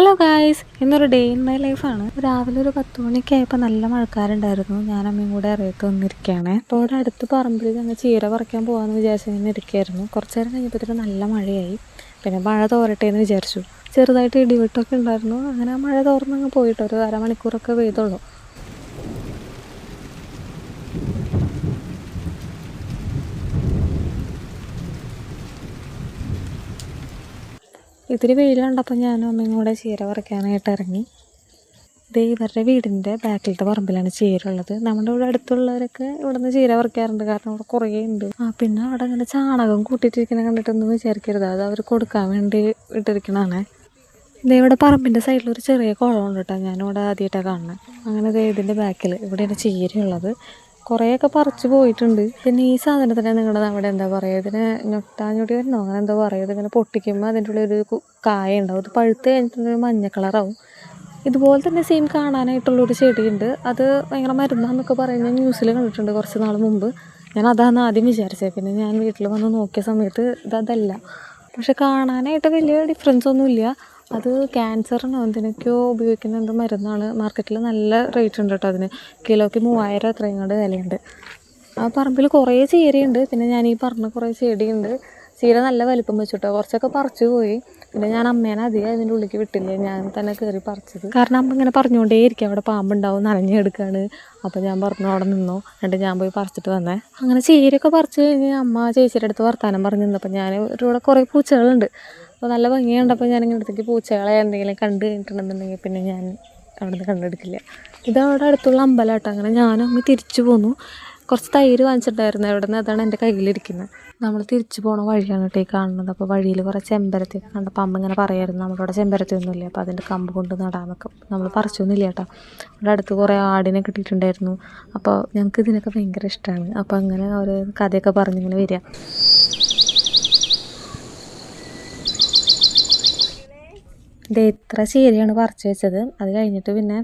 Hello guys, ഇന്നൊരു day in my ലൈഫാണ്. രാവിലെ ഒരു 10 മണിയൊക്കെ ആയപ്പോൾ നല്ല മഴക്കാരുണ്ടായിരുന്നു. ഞാൻ അമ്മയും കൂടെ ഇറയത്ത് വന്നിരിക്കുകയാണ്. അപ്പോൾ ഇവിടെ അടുത്ത് പറമ്പിൽ ഞങ്ങൾ ചീര പറിക്കാൻ പോകാമെന്ന് വിചാരിച്ച് ഇങ്ങനെ ഇരിക്കുകയായിരുന്നു. കുറച്ച് നേരം കഴിഞ്ഞപ്പോഴത്തേക്കും നല്ല മഴയായി. പിന്നെ മഴ തോരട്ടെ എന്ന് വിചാരിച്ചു. ചെറുതായിട്ട് ഇടിവെട്ടൊക്കെ ഉണ്ടായിരുന്നു. അങ്ങനെ മഴ തോർന്നങ്ങ് പോയിട്ട് ഒരു അരമണിക്കൂറൊക്കെ പെയ്തുള്ളൂ. ഇത്തിരി വെയിൽ കണ്ടപ്പോൾ ഞാനും അമ്മയും കൂടെ ചീര പറിക്കാനായിട്ട് ഇറങ്ങി. ഇവരുടെ വീടിൻ്റെ ബാക്കിലത്തെ പറമ്പിലാണ് ചീരുള്ളത്. നമ്മുടെ ഇവിടെ അടുത്തുള്ളവരൊക്കെ ഇവിടെ നിന്ന് ചീര പറിക്കാറുണ്ട്, കാരണം ഇവിടെ കുറേ ഉണ്ട്. പിന്നെ അവിടെ അങ്ങനെ ചാണകം കൂട്ടിയിട്ടിരിക്കുന്ന കണ്ടിട്ടൊന്നും വിചാരിക്കരുത്, അത് അവർ കൊടുക്കാൻ വേണ്ടി ഇട്ടിരിക്കണതാണ്. ഇവിടെ പറമ്പിൻ്റെ സൈഡിലൊരു ചെറിയ കുളമുണ്ട് കേട്ടോ. ഞാനിവിടെ ആദ്യമായിട്ടാണ് കാണുന്നത്. അങ്ങനെ ഇതിൻ്റെ ബാക്കിൽ ഇവിടെയാണ് ചീരയുള്ളത്. കുറേയൊക്കെ പറിച്ച് പോയിട്ടുണ്ട്. പിന്നെ ഈ സാധനത്തിന് നിങ്ങളുടെ അവിടെ എന്താ പറയുക, ഇതിന് ഞൊട്ടാഞ്ഞൊടി വരുന്നോ അങ്ങനെ എന്തോ പറയുക. ഇതിങ്ങനെ പൊട്ടിക്കുമ്പോൾ അതിൻ്റെ ഉള്ളിൽ ഒരു കായ ഉണ്ടാവും. അത് പഴുത്ത് കഴിഞ്ഞിട്ടുള്ളൊരു മഞ്ഞ കളറാവും. ഇതുപോലെ തന്നെ സെയിം കാണാനായിട്ടുള്ളൊരു ചെടിയുണ്ട്. അത് ഭയങ്കര മരുന്നാന്നൊക്കെ പറയുന്നത് ന്യൂസിൽ കണ്ടിട്ടുണ്ട് കുറച്ച് നാൾ മുമ്പ്. ഞാൻ അതാണ് ആദ്യം വിചാരിച്ചത്. പിന്നെ ഞാൻ വീട്ടിൽ വന്ന് നോക്കിയ സമയത്ത് ഇതല്ല. പക്ഷെ കാണാനായിട്ട് വലിയ ഡിഫറൻസ് ഒന്നുമില്ല. അത് ക്യാൻസറിനോ എന്തിനൊക്കെയോ ഉപയോഗിക്കുന്ന എന്തോ മരുന്നാണ്. മാർക്കറ്റിൽ നല്ല റേറ്റ് ഉണ്ട് കേട്ടോ അതിന്. കിലോയ്ക്ക് 3000 അത്രയും കൊണ്ട് വിലയുണ്ട്. ആ പറമ്പിൽ കുറേ ചീരയുണ്ട്. പിന്നെ ഞാൻ ഈ പറഞ്ഞ കുറേ ചെടിയുണ്ട്. ചീര നല്ല വലിപ്പം വെച്ചിട്ടോ. കുറച്ചൊക്കെ പറിച്ചു പോയി. പിന്നെ ഞാൻ അമ്മേനെ അധികം അതിൻ്റെ ഉള്ളിലേക്ക് വിട്ടില്ല, ഞാൻ തന്നെ കയറി പറിച്ചത്. കാരണം അമ്മ ഇങ്ങനെ പറഞ്ഞുകൊണ്ടേ ഇരിക്കും, അവിടെ പാമ്പുണ്ടാവും, നനഞ്ഞെടുക്കുകയാണ്. അപ്പോൾ ഞാൻ പറഞ്ഞു അവിടെ നിന്നോ, എന്നിട്ട് ഞാൻ പോയി പറിച്ചിട്ട് വന്നേ. അങ്ങനെ ചീരയൊക്കെ പറിച്ച് കഴിഞ്ഞ് അമ്മ ചേച്ചിയുടെ അടുത്ത് വർത്താനം പറഞ്ഞു നിന്നപ്പോൾ ഞാൻ ഇവിടെ കുറേ പൂച്ചകളുണ്ട്. അപ്പോൾ നല്ല ഭംഗി കണ്ടപ്പോൾ ഞാനിങ്ങനെ അടുത്തേക്ക് പൂച്ചകളെ എന്തെങ്കിലും കണ്ടു കഴിഞ്ഞിട്ടുണ്ടെന്നുണ്ടെങ്കിൽ പിന്നെ ഞാൻ അവിടെ നിന്ന് കണ്ടെടുക്കില്ല. ഇതവിടെ അടുത്തുള്ള അമ്പലമാട്ടോ. അങ്ങനെ ഞാനും അമ്മ തിരിച്ചു പോന്നു. കുറച്ച് തൈര് വാങ്ങിച്ചിട്ടുണ്ടായിരുന്നു അവിടെ നിന്ന്, അതാണ് എൻ്റെ കയ്യിലിരിക്കുന്നത്. നമ്മൾ തിരിച്ചു പോണ വഴിയാണ് കേട്ടോ ഈ കാണുന്നത്. അപ്പോൾ വഴിയിൽ കുറേ ചെമ്പരത്തിയൊക്കെ കണ്ടപ്പോൾ അമ്മ ഇങ്ങനെ പറയായിരുന്നു നമ്മളിവിടെ ചെമ്പരത്തി ഒന്നുമില്ല, അപ്പോൾ അതിൻ്റെ കമ്പ് കൊണ്ട് നടാമെന്നൊക്കെ. നമ്മൾ പറിച്ചൊന്നുമില്ല കേട്ടോ. ഇവിടെ അടുത്ത് കുറേ ആടിനെ കിട്ടിയിട്ടുണ്ടായിരുന്നു. അപ്പോൾ ഞങ്ങൾക്ക് ഇതിനൊക്കെ ഭയങ്കര ഇഷ്ടമാണ്. അപ്പോൾ അങ്ങനെ ഒരു കഥയൊക്കെ പറഞ്ഞിങ്ങനെ വരിക. ഇത്ര ചീരയാണ് പറിച്ചു വെച്ചത്. അത് കഴിഞ്ഞിട്ട് പിന്നെ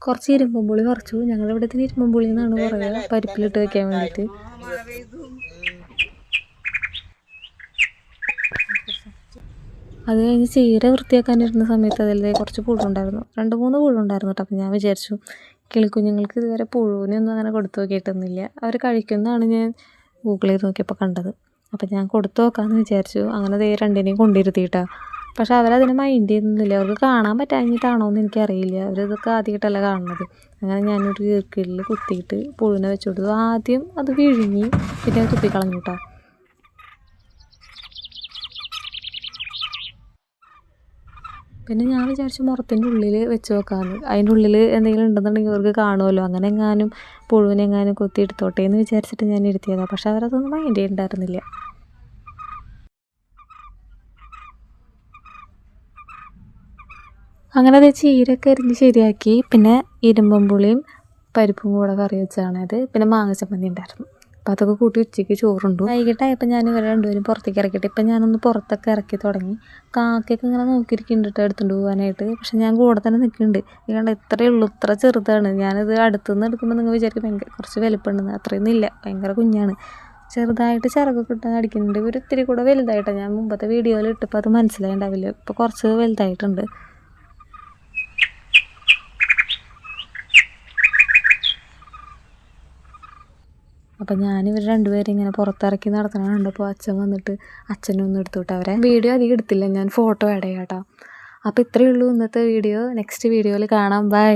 കുറച്ച് ഇരുമ്പുളി പറിച്ചു. ഞങ്ങളിവിടെ ഇതിന് ഇരുമ്പുളി എന്നാണ് പറയുക, പരിപ്പിലിട്ട് വെക്കാൻ വേണ്ടിയിട്ട്. അത് കഴിഞ്ഞ് ചീര വൃത്തിയാക്കാനിരുന്ന സമയത്ത് അതിൽ കുറച്ച് പുഴുണ്ടായിരുന്നു. 2-3 പുഴുണ്ടായിരുന്നു കേട്ടോ. അപ്പോൾ ഞാൻ വിചാരിച്ചു കിളിക്കുഞ്ഞുങ്ങൾക്ക് ഇതുവരെ പുഴുവിനൊന്നും അങ്ങനെ കൊടുത്തു നോക്കിയിട്ടൊന്നുമില്ല. അവർ കഴിക്കുന്നതാണ് ഞാൻ ഗൂഗിൾ ചെയ്ത് നോക്കിയപ്പോൾ കണ്ടത്. അപ്പോൾ ഞാൻ കൊടുത്തു നോക്കാമെന്ന് വിചാരിച്ചു. അങ്ങനെ 2നെയും കൊണ്ടിരുത്തിയിട്ടാണ്. പക്ഷെ അവരതിനെ മൈൻഡ് ചെയ്യുന്നില്ല. അവർക്ക് കാണാൻ പറ്റാഞ്ഞിട്ടാണോ എന്ന് എനിക്കറിയില്ല. അവരിതൊക്കെ ആദ്യമായിട്ടല്ല കാണുന്നത്. അങ്ങനെ ഞാനൊരു ഈർക്കിളിൽ കുത്തിയിട്ട് പുഴുവിനെ വെച്ചു കൊടുത്തു. ആദ്യം അത് വിഴുങ്ങി, പിന്നെ തുപ്പിക്കളഞ്ഞു കേട്ടോ. പിന്നെ ഞാൻ വിചാരിച്ചു മുറത്തിൻ്റെ ഉള്ളിൽ വെച്ച് നോക്കാമെന്ന്. അതിൻ്റെ ഉള്ളിൽ എന്തെങ്കിലും ഉണ്ടെന്നുണ്ടെങ്കിൽ അവർക്ക് കാണുമല്ലോ. അങ്ങനെ എങ്ങാനും പുഴുവിനെങ്ങാനും കൊത്തി എടുത്തോട്ടെ എന്ന് വിചാരിച്ചിട്ട് ഞാൻ ഇരുത്തിയതാണ്. പക്ഷെ അവരതൊന്നും മൈൻഡ് ചെയ്യണ്ടായിരുന്നില്ല. അങ്ങനെ അത് ചീരയൊക്കെ അരിഞ്ഞ് ശരിയാക്കി. പിന്നെ ഇരുമ്പുളിയും പരിപ്പും കൂടെ കറി വെച്ചാണത്. പിന്നെ മാങ്ങ ചമ്മന്തി ഉണ്ടായിരുന്നു. അപ്പോൾ അതൊക്കെ കൂട്ടി ഉച്ചയ്ക്ക് ചോറുണ്ടു. വൈകിട്ടായപ്പോൾ ഞാൻ ഇവരെ രണ്ടുപേരും പുറത്തേക്ക് ഇറക്കിയിട്ട് ഇപ്പം ഞാനൊന്ന് പുറത്തൊക്കെ ഇറക്കി തുടങ്ങി. കാക്കയൊക്കെ ഇങ്ങനെ നോക്കിയിരിക്കുന്നുണ്ട് എടുത്തുകൊണ്ട് പോകാനായിട്ട്. പക്ഷെ ഞാൻ കൂടെ തന്നെ നിൽക്കുന്നുണ്ട്. ഈ കണ്ട ഇത്രയേ ഉള്ളൂ, ഇത്ര ചെറുതാണ്. ഞാനിത് അടുത്തുനിന്ന് എടുക്കുമ്പോൾ നിങ്ങൾ വിചാരിക്കും ഭയങ്കര കുറച്ച് വലുപ്പമുണ്ടെന്ന്. അത്രയൊന്നും ഇല്ല, ഭയങ്കര കുഞ്ഞാണ്. ചെറുതായിട്ട് ചിറകൊക്കെ ഇട്ടാൽ അടിക്കുന്നുണ്ട്. ഒരു ഇത്തിരി കൂടെ വലുതായിട്ടാണ്. ഞാൻ മുമ്പത്തെ വീഡിയോയിൽ ഇട്ടപ്പോൾ അത് മനസ്സിലായിണ്ടാവില്ല. ഇപ്പോൾ കുറച്ച് വലുതായിട്ടുണ്ട്. അപ്പം ഞാനിവർ രണ്ടുപേരും ഇങ്ങനെ പുറത്തിറക്കി നടത്തണം കണ്ടപ്പോൾ അച്ഛൻ വന്നിട്ട് അച്ഛനൊന്നും എടുത്തു വിട്ട് അവരെ. വീഡിയോ അധികം എടുത്തില്ല, ഞാൻ ഫോട്ടോ ആഡ് ചെയ്യാം കേട്ടോ. അപ്പോൾ ഇത്രയേ ഉള്ളൂ ഇന്നത്തെ വീഡിയോ. നെക്സ്റ്റ് വീഡിയോയിൽ കാണാം. ബൈ.